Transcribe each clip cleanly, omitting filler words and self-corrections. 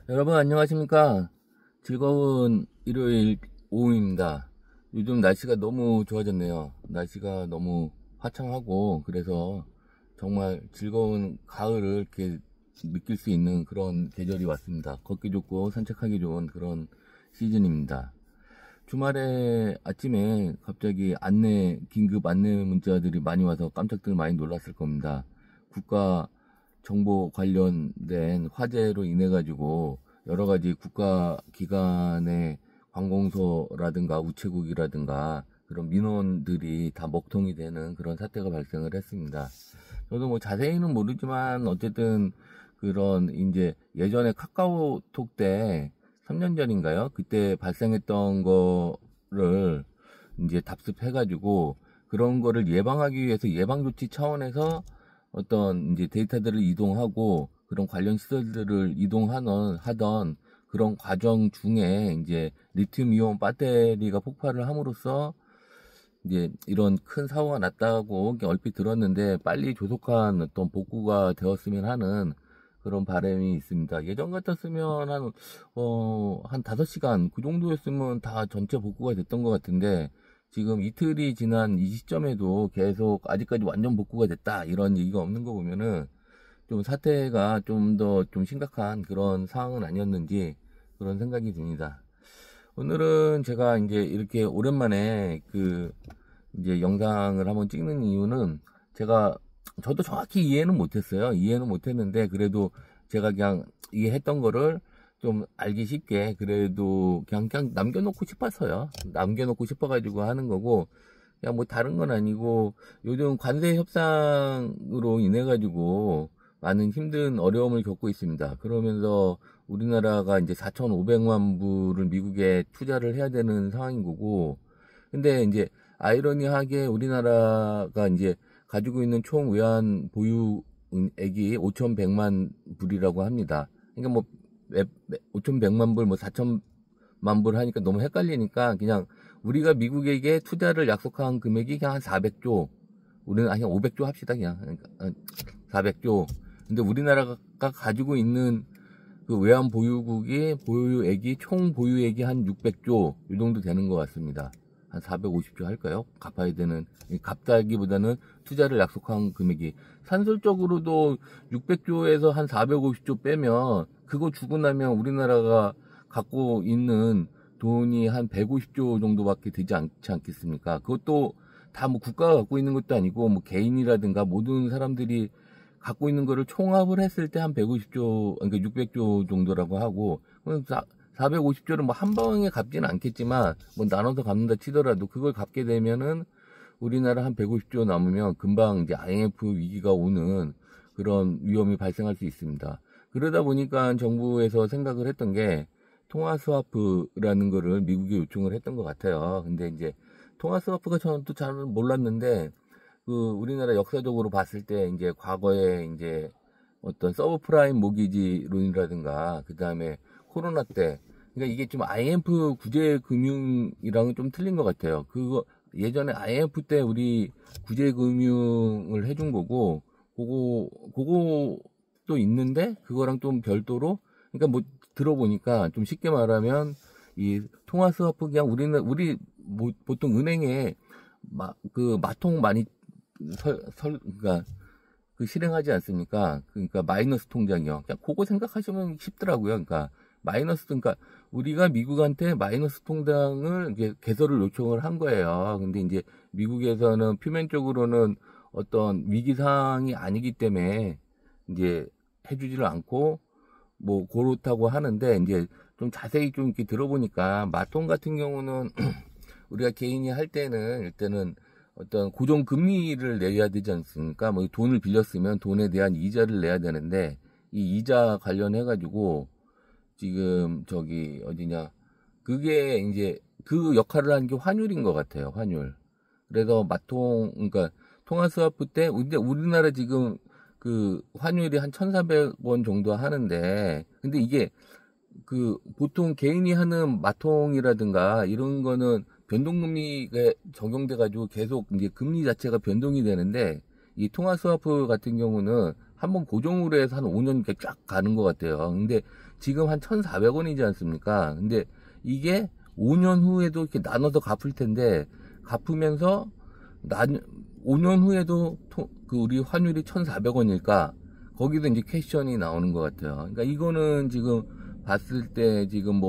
여러분 안녕하십니까? 즐거운 일요일 오후입니다. 요즘 날씨가 너무 좋아졌네요. 날씨가 너무 화창하고 그래서 정말 즐거운 가을을 이렇게 느낄 수 있는 그런 계절이 왔습니다. 걷기 좋고 산책하기 좋은 그런 시즌입니다. 주말에 아침에 갑자기 긴급 안내 문자들이 많이 와서 깜짝들 많이 놀랐을 겁니다. 국가 정보 관련된 화재로 인해 가지고 여러 가지 국가 기관의 관공서라든가 우체국이라든가 그런 민원들이 다 먹통이 되는 그런 사태가 발생을 했습니다. 저도 뭐 자세히는 모르지만 어쨌든 그런 이제 예전에 카카오톡 때 3년 전인가요? 그때 발생했던 거를 이제 답습해가지고 그런 거를 예방하기 위해서 예방조치 차원에서 어떤 이제 데이터들을 이동하고 그런 관련 시설들을 하던 그런 과정 중에 이제 리튬 이온 배터리가 폭발을 함으로써 이제 이런 큰 사고가 났다고 얼핏 들었는데 빨리 조속한 어떤 복구가 되었으면 하는 그런 바람이 있습니다. 예전 같았으면 한 5시간 그 정도였으면 다 전체 복구가 됐던 것 같은데 지금 이틀이 지난 이 시점에도 계속 아직까지 완전 복구가 됐다 이런 얘기가 없는 거 보면은 좀 사태가 좀 더 좀 심각한 그런 상황은 아니었는지 그런 생각이 듭니다. 오늘은 제가 이제 이렇게 오랜만에 이제 영상을 한번 찍는 이유는 저도 정확히 이해는 못했어요. 이해는 못했는데 그래도 제가 그냥 이해했던 거를 좀 알기 쉽게 그래도 그냥 남겨놓고 싶어서요. 남겨놓고 싶어가지고 하는 거고 그냥 뭐 다른 건 아니고 요즘 관세 협상으로 인해 가지고 많은 힘든 어려움을 겪고 있습니다. 그러면서 우리나라가 이제 4,500만 불을 미국에 투자를 해야 되는 상황인 거고 근데 이제 아이러니하게 우리나라가 이제 가지고 있는 총 외환 보유액이 5,100만 불이라고 합니다. 그러니까 뭐 5,100만 불, 뭐 4,000만 불 하니까 너무 헷갈리니까 그냥 우리가 미국에게 투자를 약속한 금액이 그냥 한 400조, 우리는 그냥 500조 합시다 그냥. 그러니까 400조. 근데 우리나라가 가지고 있는 그 외환 보유액이 총 보유액이 한 600조 이 정도 되는 것 같습니다. 한 450조 할까요? 갚아야 되는, 갚다기보다는 투자를 약속한 금액이. 산술적으로도 600조에서 한 450조 빼면, 그거 주고 나면 우리나라가 갖고 있는 돈이 한 150조 정도밖에 되지 않지 않겠습니까? 그것도 다 뭐 국가가 갖고 있는 것도 아니고, 뭐 개인이라든가 모든 사람들이 갖고 있는 거를 총합을 했을 때 한 150조, 그러니까 600조 정도라고 하고, 450조를 뭐 한 방에 갚지는 않겠지만 뭐 나눠서 갚는다 치더라도 그걸 갚게 되면은 우리나라 한 150조 남으면 금방 이제 IMF 위기가 오는 그런 위험이 발생할 수 있습니다. 그러다 보니까 정부에서 생각을 했던 게 통화 스와프라는 거를 미국에 요청을 했던 것 같아요. 근데 이제 통화 스와프가 저는 또 잘 몰랐는데 우리나라 역사적으로 봤을 때 이제 과거에 이제 어떤 서브프라임 모기지론이라든가 그 다음에 코로나 때 그러니까 이게 좀 IMF 구제금융이랑은 좀 틀린 것 같아요. 예전에 IMF 때 우리 구제금융을 해준 거고 그거도 있는데 그거랑 좀 별도로 그러니까 뭐 들어보니까 좀 쉽게 말하면 이 통화 스와프 그냥 우리 뭐 보통 은행에 마통 많이 그러니까 실행하지 않습니까? 그러니까 마이너스 통장이요. 그냥 그거 생각하시면 쉽더라고요. 그러니까 그러니까 우리가 미국한테 마이너스 통장을 이제 개설을 요청을 한 거예요. 근데 이제 미국에서는 표면적으로는 어떤 위기 상황이 아니기 때문에 이제 해주지를 않고 뭐 그렇다고 하는데 이제 좀 자세히 좀 이렇게 들어보니까 마통 같은 경우는 우리가 개인이 할 때는 일단은 어떤 고정 금리를 내야 되지 않습니까? 뭐 돈을 빌렸으면 돈에 대한 이자를 내야 되는데 이 이자 관련해 가지고 지금 어디냐 그게 이제 그 역할을 하는 게 환율인 것 같아요. 환율. 그래서 그러니까 통화 스와프 때 근데 우리나라 지금 그 환율이 한 1,400원 정도 하는데 근데 이게 보통 개인이 하는 마통이라든가 이런 거는 변동금리가 적용돼 가지고 계속 이제 금리 자체가 변동이 되는데 이 통화 스와프 같은 경우는 한번 고정으로 해서 한 5년 이렇게 쫙 가는 것 같아요. 근데 지금 한 1,400원이지 않습니까? 근데 이게 5년 후에도 이렇게 나눠서 갚을 텐데, 갚으면서 5년 후에도 그 우리 환율이 1,400원일까? 거기도 이제 퀘션이 나오는 것 같아요. 그러니까 이거는 지금 봤을 때 지금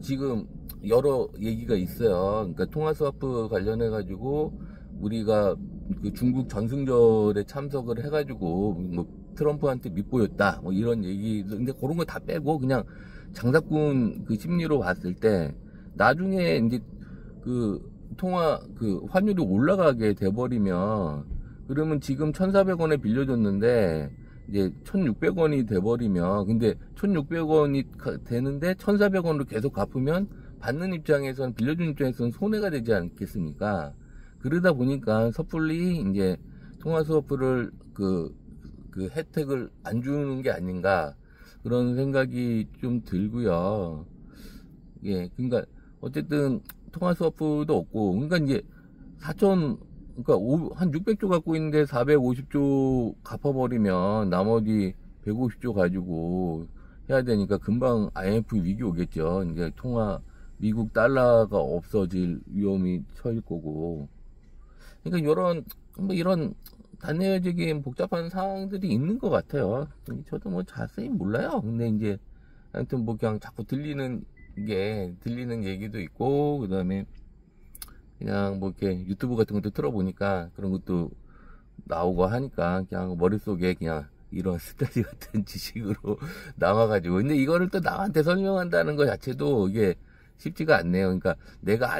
지금 여러 얘기가 있어요. 그러니까 통화스와프 관련해가지고 우리가 그 중국 전승절에 참석을 해가지고 뭐 트럼프한테 밑보였다 뭐 이런 얘기. 근데 그런 거 다 빼고 그냥 장사꾼 그 심리로 봤을 때 나중에 이제 그 환율이 올라가게 돼버리면, 그러면 지금 1,400원에 빌려줬는데 이제 1,600원이 돼버리면, 근데 1,600원이 되는데 1,400원으로 계속 갚으면 받는 입장에서는, 빌려준 입장에서는 손해가 되지 않겠습니까? 그러다 보니까 섣불리 이제 통화스워프를 그 혜택을 안 주는 게 아닌가, 그런 생각이 좀 들고요. 예, 그러니까 어쨌든 통화스와프도 없고, 그러니까 이제 한 600조 갖고 있는데 450조 갚아버리면 나머지 150조 가지고 해야 되니까 금방 IMF 위기 오겠죠. 이제 미국 달러가 없어질 위험이 처할 거고. 그러니까 이런 단내적인 복잡한 상황들이 있는 것 같아요. 저도 뭐 자세히 몰라요. 근데 이제 하여튼 뭐 그냥 자꾸 들리는 얘기도 있고, 그 다음에 그냥 뭐 이렇게 유튜브 같은 것도 틀어보니까 그런 것도 나오고 하니까 그냥 머릿속에 그냥 이런 스터디 같은 지식으로 나와가지고, 근데 이거를 또 남한테 설명한다는 것 자체도 이게 쉽지가 않네요. 그러니까 내가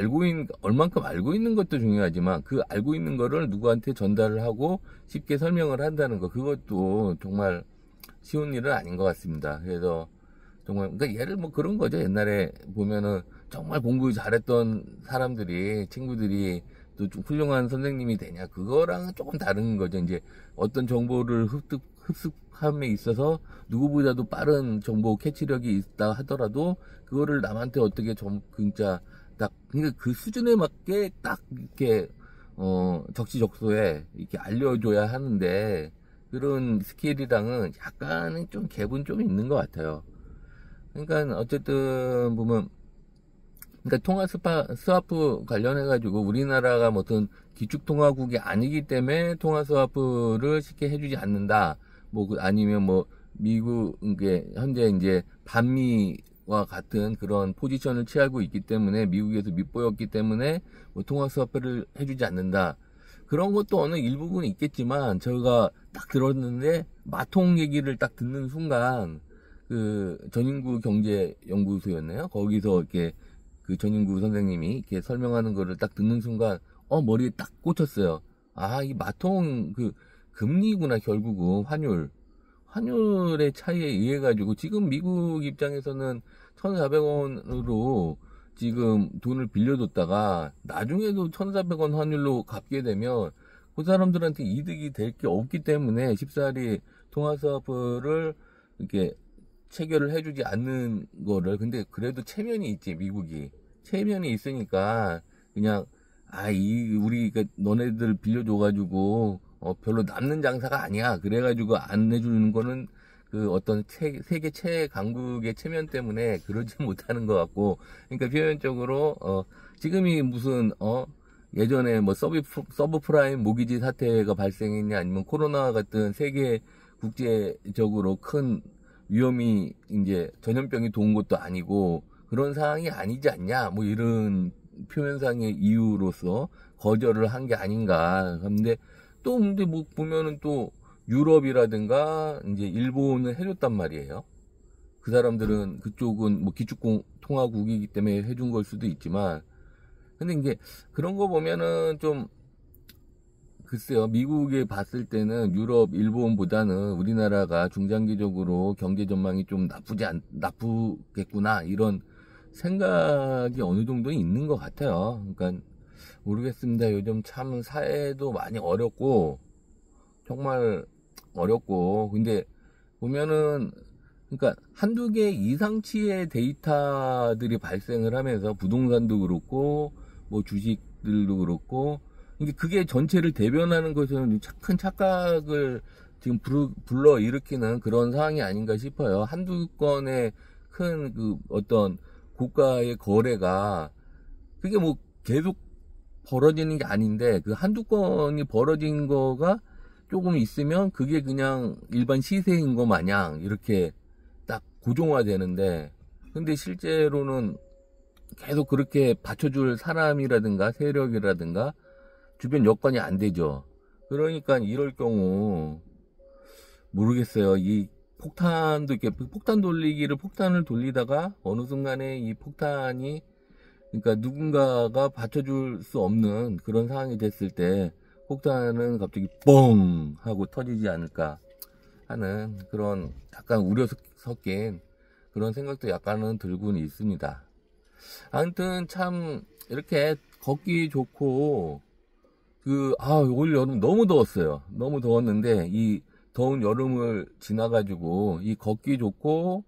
얼만큼 알고 있는 것도 중요하지만 그 알고 있는 거를 누구한테 전달을 하고 쉽게 설명을 한다는 거, 그것도 정말 쉬운 일은 아닌 것 같습니다. 그래서 정말, 그러니까 예를 뭐 그런 거죠. 옛날에 보면은 정말 공부 잘했던 친구들이 또 좀 훌륭한 선생님이 되냐, 그거랑은 조금 다른 거죠. 이제 어떤 정보를 흡수함에 있어서 누구보다도 빠른 정보 캐치력이 있다 하더라도 그거를 남한테 어떻게 진짜 딱, 그러니까 그 수준에 맞게 딱 이렇게 적시적소에 이렇게 알려줘야 하는데, 그런 스킬이랑은 약간은 좀 갭은 좀 있는 것 같아요. 그러니까 어쨌든 보면, 그러니까 스와프 관련해가지고 우리나라가 어떤 기축통화국이 아니기 때문에 통화스와프를 쉽게 해주지 않는다. 아니면 미국, 현재 이제 반미와 같은 그런 포지션을 취하고 있기 때문에, 미국에서 밑보였기 때문에 통화스와프를 해주지 않는다. 그런 것도 어느 일부분은 있겠지만, 저희가 딱 들었는데, 마통 얘기를 딱 듣는 순간, 전인구 경제연구소였나요? 거기서 이렇게 전인구 선생님이 이렇게 설명하는 거를 딱 듣는 순간, 머리에 딱 꽂혔어요. 이 마통, 금리구나, 결국은. 환율의 차이에 의해 가지고, 지금 미국 입장에서는 1,400원으로 지금 돈을 빌려줬다가, 나중에도 1,400원 환율로 갚게 되면, 그 사람들한테 이득이 될 게 없기 때문에, 쉽사리 통화스와프를 이렇게 체결을 해주지 않는 거를. 근데 그래도 체면이 있지, 미국이. 체면이 있으니까 그냥 우리가 너네들 빌려줘가지고 별로 남는 장사가 아니야, 그래가지고 안 해주는 거는 어떤 세계 최강국의 체면 때문에 그러지 못하는 것 같고. 그러니까 표면적으로 지금이 무슨 예전에 서브프라임 모기지 사태가 발생했냐, 아니면 코로나 같은 세계 국제적으로 큰 위험이 이제 전염병이 도운 것도 아니고 그런 상황이 아니지 않냐, 이런 표면상의 이유로서 거절을 한 게 아닌가. 근데 보면은 또 유럽이라든가 이제 일본은 해줬단 말이에요. 그 사람들은, 그쪽은 기축통화국이기 때문에 해준 걸 수도 있지만, 근데 이제 그런 거 보면은 좀 글쎄요, 미국에 봤을 때는 유럽, 일본보다는 우리나라가 중장기적으로 경제 전망이 좀 나쁘겠구나, 이런 생각이 어느 정도 있는 것 같아요. 그러니까 모르겠습니다. 요즘 참 사회도 많이 어렵고, 정말 어렵고, 근데 보면은, 그러니까 한두 개 이상치의 데이터들이 발생을 하면서, 부동산도 그렇고, 주식들도 그렇고, 이게 그게 전체를 대변하는 것은 큰 착각을 지금 불러 일으키는 그런 상황이 아닌가 싶어요. 한두 건의 큰 그 어떤 고가의 거래가 그게 뭐 계속 벌어지는 게 아닌데 그 한두 건이 벌어진 거가 조금 있으면 그게 그냥 일반 시세인 거 마냥 이렇게 딱 고정화되는데, 근데 실제로는 계속 그렇게 받쳐줄 사람이라든가 세력이라든가 주변 여건이 안 되죠. 그러니까 이럴 경우 모르겠어요. 이 폭탄도 이렇게 폭탄을 돌리다가 어느 순간에 이 폭탄이, 그러니까 누군가가 받쳐줄 수 없는 그런 상황이 됐을 때 폭탄은 갑자기 뻥 하고 터지지 않을까 하는 그런 약간 우려 섞인 그런 생각도 약간은 들고는 있습니다. 아무튼 참 이렇게 걷기 좋고 올 여름 너무 더웠어요. 너무 더웠는데 이 더운 여름을 지나가지고 이 걷기 좋고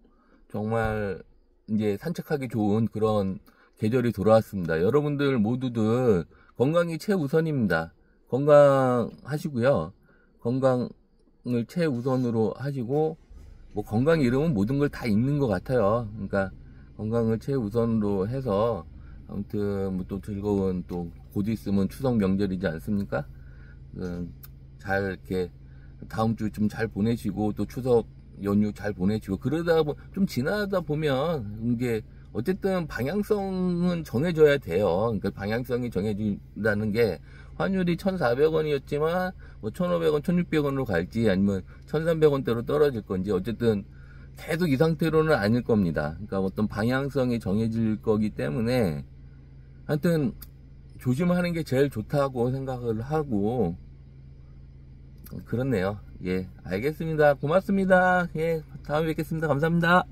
정말 이제 산책하기 좋은 그런 계절이 돌아왔습니다. 여러분들 모두들 건강이 최우선입니다. 건강하시고요. 건강을 최우선으로 하시고, 뭐 건강 이름은 모든 걸 다 있는 것 같아요. 그러니까 건강을 최우선으로 해서 아무튼 뭐 또 즐거운, 또 곧 있으면 추석 명절이지 않습니까? 잘 이렇게 다음 주 좀 잘 보내시고 또 추석 연휴 잘 보내시고, 그러다 좀 지나다 보면 이게 어쨌든 방향성은 정해져야 돼요. 그러니까 방향성이 정해진다는 게 환율이 1,400원이었지만 뭐 1,500원, 1,600원으로 갈지 아니면 1,300원대로 떨어질 건지 어쨌든 계속 이 상태로는 아닐 겁니다. 그러니까 어떤 방향성이 정해질 거기 때문에 하여튼 조심하는 게 제일 좋다고 생각을 하고 그렇네요. 예, 알겠습니다. 고맙습니다. 예, 다음에 뵙겠습니다. 감사합니다.